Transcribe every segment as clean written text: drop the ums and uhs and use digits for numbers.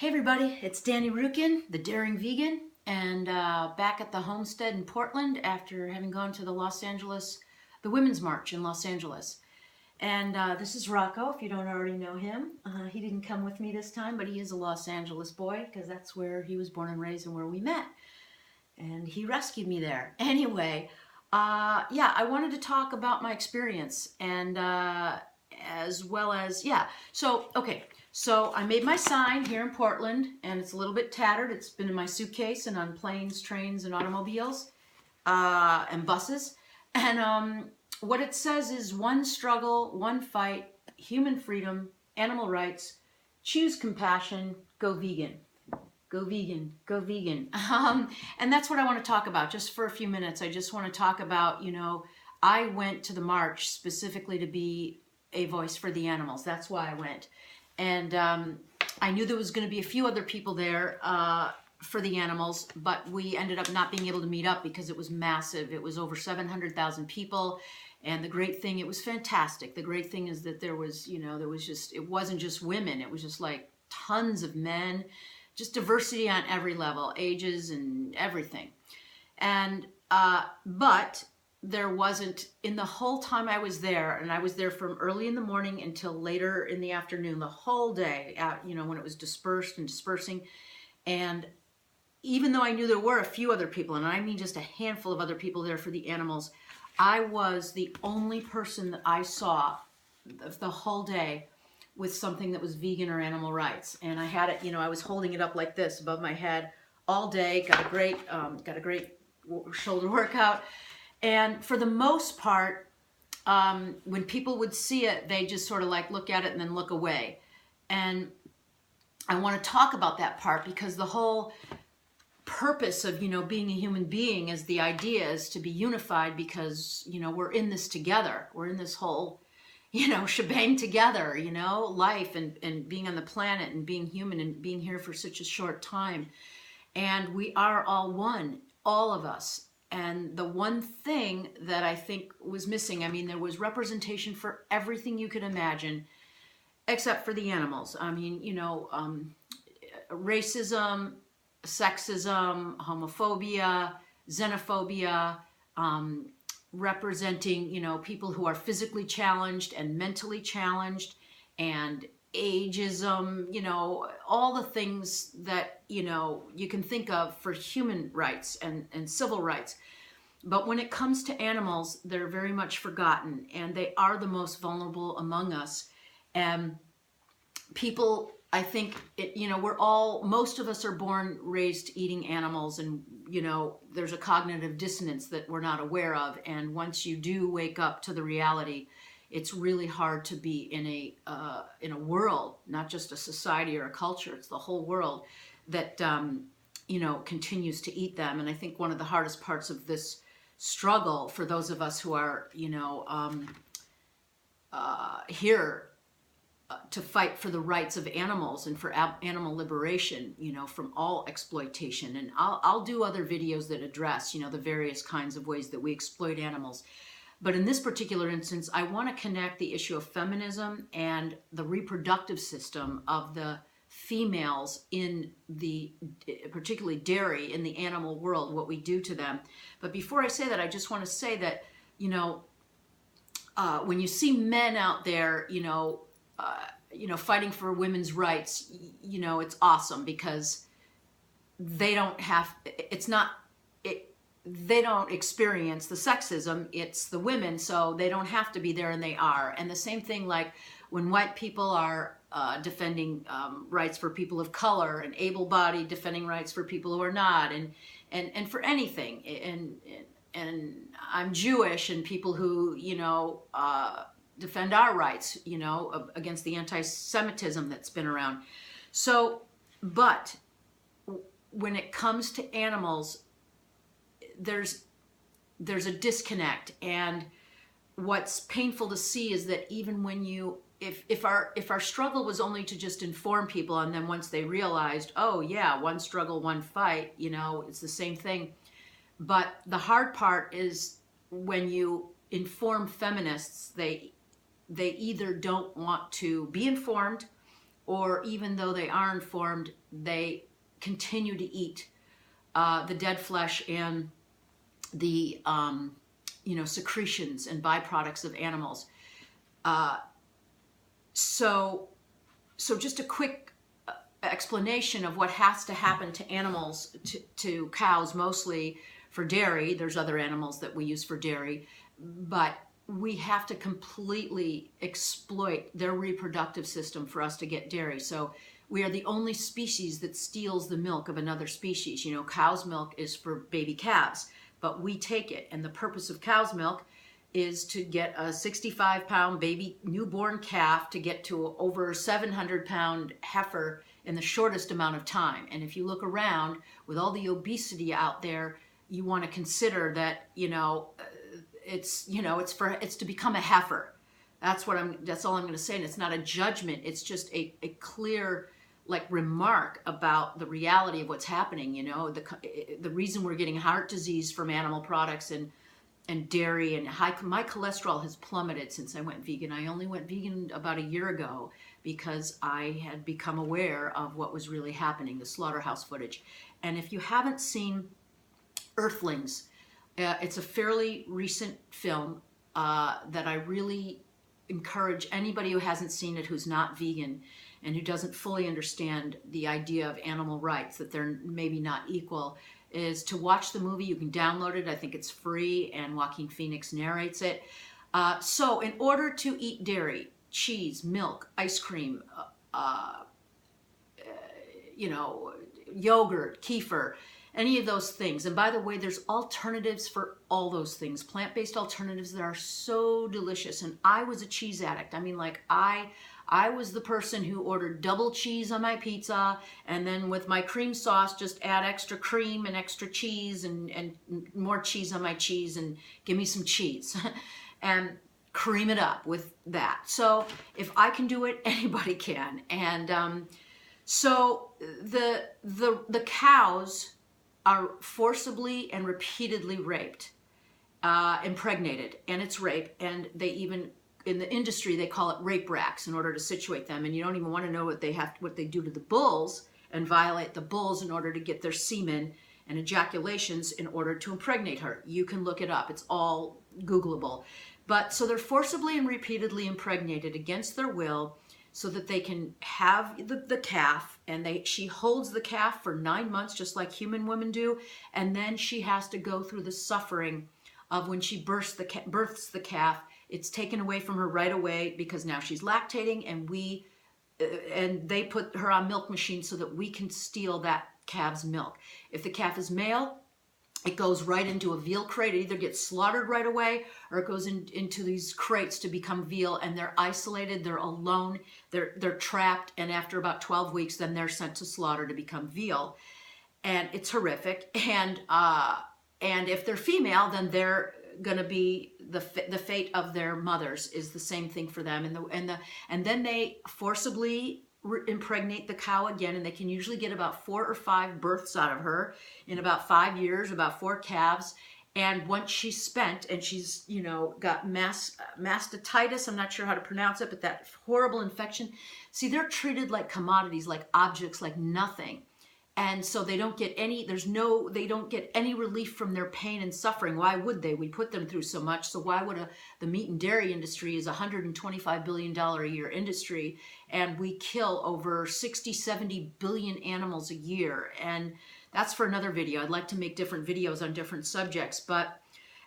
Hey everybody, it's Danny Rukin, the Daring Vegan, and back at the homestead in Portland after having gone to the Women's March in Los Angeles. And this is Rocco, if you don't already know him. He didn't come with me this time, but he is a Los Angeles boy because that's where he was born and raised and where we met. And he rescued me there. Anyway, I wanted to talk about my experience and as well as, So I made my sign here in Portland, and it's a little bit tattered. It's been in my suitcase and on planes, trains, and automobiles, and buses. And what it says is one struggle, one fight, human freedom, animal rights, choose compassion, go vegan. Go vegan, go vegan. And that's what I want to talk about just for a few minutes. I just want to talk about, I went to the march specifically to be a voice for the animals. That's why I went. And I knew there was going to be a few other people there for the animals, but we ended up not being able to meet up because it was massive. It was over 700,000 people. And the great thing, it was fantastic. The great thing is that there was, it wasn't just women. It was just like tons of men, just diversity on every level, ages and everything. And, but there wasn't, in the whole time I was there, and I was there from early in the morning until later in the afternoon, the whole day, when it was dispersed and dispersing. And even though I knew there were a few other people, and I mean just a handful of other people there for the animals, I was the only person that I saw the whole day with something that was vegan or animal rights. And I had it, I was holding it up like this above my head all day, got a great shoulder workout. And for the most part, when people would see it, they just sort of like look at it and then look away. And I want to talk about that part because the whole purpose of, being a human being is the idea is to be unified because, we're in this together. We're in this whole, shebang together, life and being on the planet and being human and being here for such a short time. And we are all one, all of us. And the one thing that I think was missing, there was representation for everything you could imagine, except for the animals. Racism, sexism, homophobia, xenophobia, representing, people who are physically challenged and mentally challenged, and ageism, all the things that, you can think of for human rights and civil rights. But when it comes to animals, they're very much forgotten, and they are the most vulnerable among us. And people, I think, most of us are born, raised eating animals, and, there's a cognitive dissonance that we're not aware of. And once you do wake up to the reality, it's really hard to be in a world, not just a society or a culture, it's the whole world that, continues to eat them. And I think one of the hardest parts of this struggle for those of us who are, here to fight for the rights of animals and for animal liberation, from all exploitation. And I'll do other videos that address, the various kinds of ways that we exploit animals. But in this particular instance, I want to connect the issue of feminism and the reproductive system of the females in particularly dairy, in the animal world, what we do to them. But before I say that, I just want to say that, when you see men out there, fighting for women's rights, it's awesome because they don't experience the sexism, it's the women, so they don't have to be there, and they are. And the same thing like when white people are defending rights for people of color, and able-bodied defending rights for people who are not, and for anything. And I'm Jewish, and people who, defend our rights, against the anti-Semitism that's been around. So, but when it comes to animals, there's a disconnect. And what's painful to see is that even when if our struggle was only to just inform people, and then once they realized, oh yeah, one struggle, one fight, it's the same thing. But the hard part is when you inform feminists, they either don't want to be informed, or even though they are informed, they continue to eat the dead flesh and the secretions and byproducts of animals. So just a quick explanation of what has to happen to animals, to cows mostly for dairy. There's other animals that we use for dairy, but we have to completely exploit their reproductive system for us to get dairy. So we are the only species that steals the milk of another species. You know, cow's milk is for baby calves, but we take it. And the purpose of cow's milk is to get a 65-pound baby newborn calf to get to over 700-pound heifer in the shortest amount of time. And if you look around with all the obesity out there, you want to consider that, it's to become a heifer. That's all I'm going to say. And it's not a judgment. It's just a clear remark about the reality of what's happening. The reason we're getting heart disease from animal products and dairy and my cholesterol has plummeted since I went vegan. I only went vegan about a year ago because I had become aware of what was really happening, the slaughterhouse footage. And if you haven't seen Earthlings, it's a fairly recent film that I really encourage anybody who hasn't seen it, who's not vegan and who doesn't fully understand the idea of animal rights, that they're maybe not equal, is to watch the movie. You can download it. I think it's free, and Joaquin Phoenix narrates it. So in order to eat dairy, cheese, milk, ice cream, yogurt, kefir, any of those things. And by the way, there's alternatives for all those things, plant-based alternatives that are so delicious. And I was a cheese addict. I mean, I was the person who ordered double cheese on my pizza, and then with my cream sauce, just add extra cream and extra cheese and more cheese on my cheese, and give me some cheese and cream it up with that. So if I can do it, anybody can. And so the cows are forcibly and repeatedly raped, impregnated, and it's rape. And they even, in the industry, they call it rape racks in order to situate them. And you don't even want to know what they do to the bulls and violate the bulls in order to get their semen and ejaculations in order to impregnate her. You can look it up. It's all Googleable. But so they're forcibly and repeatedly impregnated against their will, so that they can have the calf, and she holds the calf for 9 months, just like human women do, and then she has to go through the suffering of when she births the calf. It's taken away from her right away because now she's lactating, and they put her on milk machines so that we can steal that calf's milk. If the calf is male, it goes right into a veal crate. It either gets slaughtered right away, or it goes into these crates to become veal, and they're isolated, they're alone, they're trapped, and after about 12 weeks, then they're sent to slaughter to become veal. And it's horrific. And if they're female, then they're going to be the fate of their mothers is the same thing for them. And then they forcibly impregnate the cow again, and they can usually get about 4 or 5 births out of her in about 5 years, about 4 calves. And once she's spent and she's, got mastitis, I'm not sure how to pronounce it, but that horrible infection. See, they're treated like commodities, like objects, like nothing. And so they don't get any, they don't get any relief from their pain and suffering. Why would they? We put them through so much. So why would the meat and dairy industry is a $125 billion a year industry, and we kill over 60, 70 billion animals a year. And that's for another video. I'd like to make different videos on different subjects. But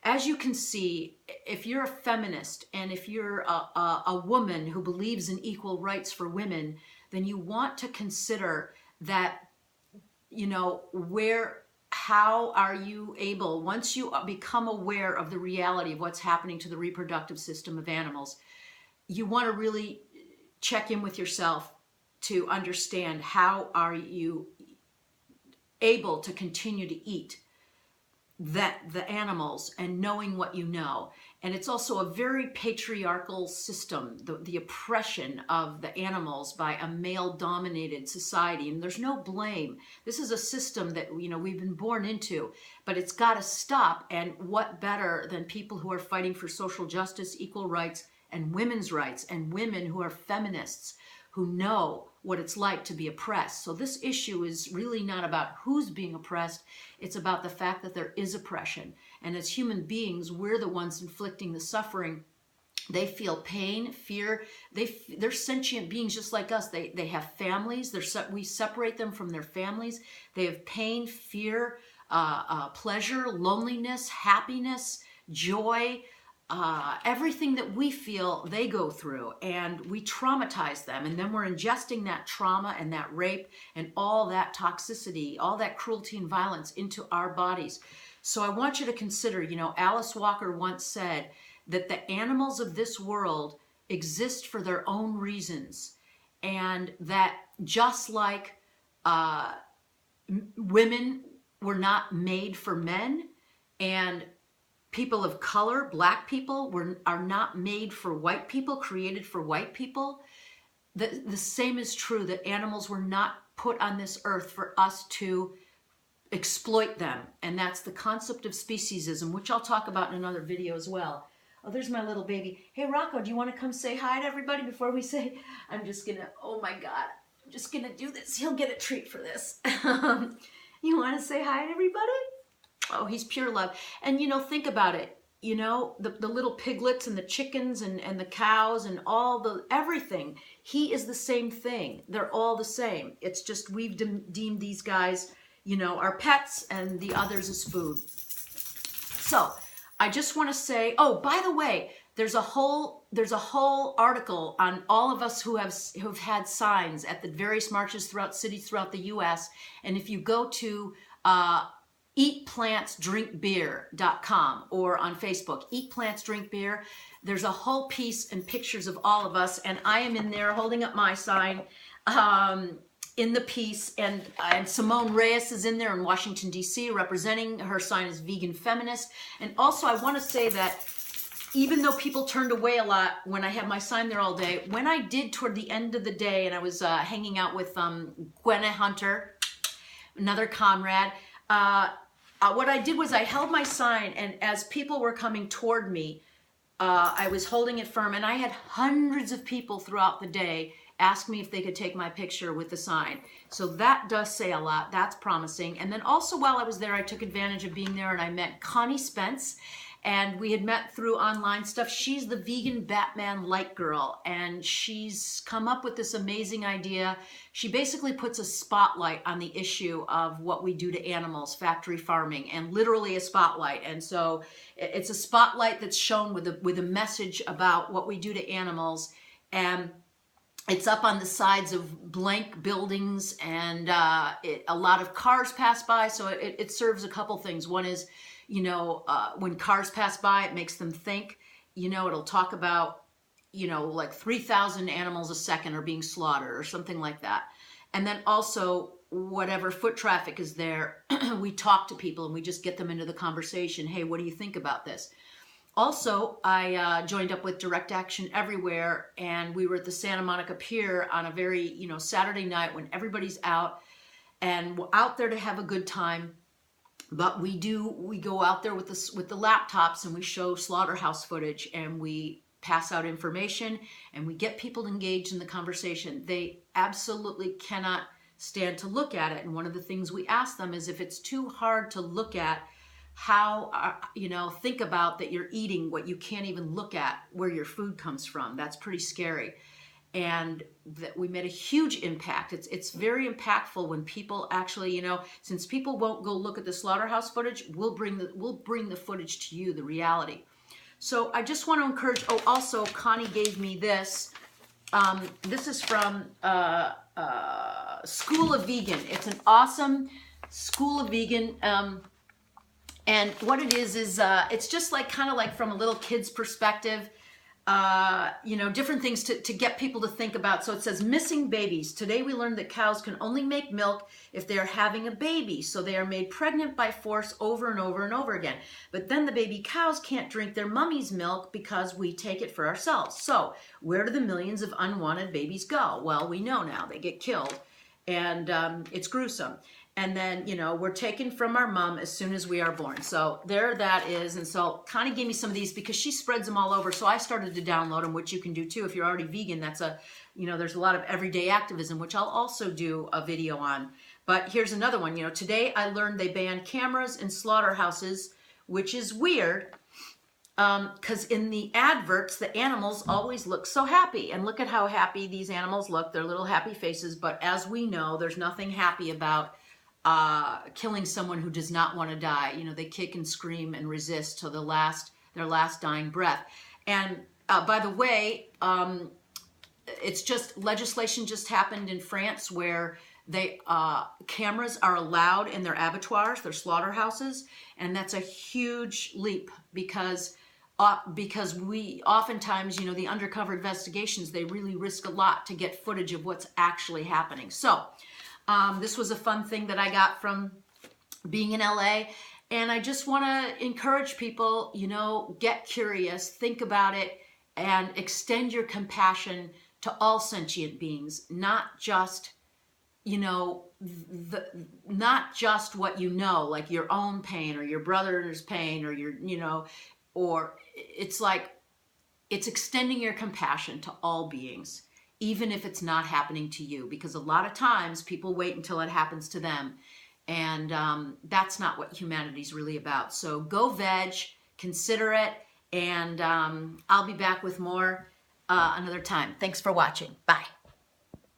as you can see, if you're a feminist and if you're a woman who believes in equal rights for women, then you want to consider that, how are you able, once you become aware of the reality of what's happening to the reproductive system of animals, you want to really check in with yourself to understand how are you able to continue to eat the animals, and knowing what you know. And it's also a very patriarchal system, the oppression of the animals by a male-dominated society. And there's no blame. This is a system that we've been born into, but it's got to stop. And what better than people who are fighting for social justice, equal rights, and women's rights, and women who are feminists, who know what it's like to be oppressed. So this issue is really not about who's being oppressed. It's about the fact that there is oppression. And as human beings, we're the ones inflicting the suffering. They feel pain, fear. They're sentient beings just like us. They have families. We separate them from their families. They have pain, fear, pleasure, loneliness, happiness, joy. Everything that we feel, they go through, and we traumatize them. And then we're ingesting that trauma and that rape and all that toxicity, all that cruelty and violence into our bodies. So I want you to consider, Alice Walker once said that the animals of this world exist for their own reasons, and that just like women were not made for men, and people of color, black people, are not made for white people, created for white people. The same is true, that animals were not put on this earth for us to exploit them. And that's the concept of speciesism, which I'll talk about in another video as well. Oh, there's my little baby. Hey, Rocco, do you want to come say hi to everybody before we say? I'm just going to, oh my God, I'm just going to do this. He'll get a treat for this. You want to say hi to everybody? Oh, he's pure love. And, think about it. The little piglets and the chickens and the cows and everything. He is the same thing. They're all the same. It's just we've deemed these guys, our pets, and the others as food. So I just want to say, oh, by the way, there's a whole article on all of us who've had signs at the various marches throughout cities throughout the U.S. And if you go to eatplantsdrinkbeer.com or on Facebook, Eat Plants Drink Beer, there's a whole piece and pictures of all of us, and I am in there holding up my sign in the piece, and Simone Reyes is in there in Washington, D.C., representing. Her sign is Vegan Feminist. And also I want to say that even though people turned away a lot when I had my sign there all day, when I did toward the end of the day, and I was hanging out with Gwenna Hunter, another comrade, what I did was I held my sign, and as people were coming toward me, I was holding it firm, and I had hundreds of people throughout the day ask me if they could take my picture with the sign. So that does say a lot. That's promising. And then also while I was there, I took advantage of being there, and I met Connie Spence, and we had met through online stuff. She's the vegan Batman light girl, and she's come up with this amazing idea. She basically puts a spotlight on the issue of what we do to animals, factory farming, and literally a spotlight. And so it's a spotlight that's shown with a message about what we do to animals, and it's up on the sides of blank buildings, and a lot of cars pass by, so it serves a couple things. One is, when cars pass by, it makes them think. It'll talk about, like 3,000 animals a second are being slaughtered or something like that. And then also, whatever foot traffic is there, we talk to people and we just get them into the conversation. Hey, what do you think about this? Also, I joined up with Direct Action Everywhere, and we were at the Santa Monica Pier on a very, Saturday night when everybody's out, and we're out there to have a good time. But we go out there with the laptops, and we show slaughterhouse footage, and we pass out information, and we get people engaged in the conversation. They absolutely cannot stand to look at it. And one of the things we ask them is, if it's too hard to look at, how, think about that you're eating what you can't even look at, where your food comes from. That's pretty scary. And that we made a huge impact. It's very impactful when people actually, since people won't go look at the slaughterhouse footage, we'll bring the footage to you, the reality. So I just want to encourage, also Connie gave me this. This is from School of Vegan. It's an awesome School of Vegan. And what it is it's just kind of like from a little kid's perspective, different things to get people to think about. So it says, missing babies. Today we learned that cows can only make milk if they are having a baby. So they are made pregnant by force over and over and over again. But then the baby cows can't drink their mummy's milk because we take it for ourselves. So where do the millions of unwanted babies go? Well, we know now they get killed. and it's gruesome. And then, you know, we're taken from our mom as soon as we are born. So there that is. And so kind of gave me some of these because she spreads them all over. So I started to download them, which you can do too. If you're already vegan, that's a, you know, there's a lot of everyday activism, which I'll also do a video on. But here's another one. You know, today I learned they banned cameras in slaughterhouses, which is weird. Because in the adverts, the animals always look so happy. And look at how happy these animals look. They're little happy faces. But as we know, there's nothing happy about killing someone who does not want to die. You know, they kick and scream and resist till their last dying breath. And by the way, it's just legislation just happened in France where they cameras are allowed in their abattoirs, their slaughterhouses, and that's a huge leap because we oftentimes, you know, the undercover investigations, they really risk a lot to get footage of what's actually happening. So this was a fun thing that I got from being in LA. And I just want to encourage people, you know, get curious, think about it, and extend your compassion to all sentient beings, not just, you know, not just what you know, like your own pain or your brother's pain or your, you know, or it's like, it's extending your compassion to all beings, even if it's not happening to you, because a lot of times people wait until it happens to them. And that's not what humanity's really about. So go veg, consider it, and I'll be back with more another time. Thanks for watching. Bye.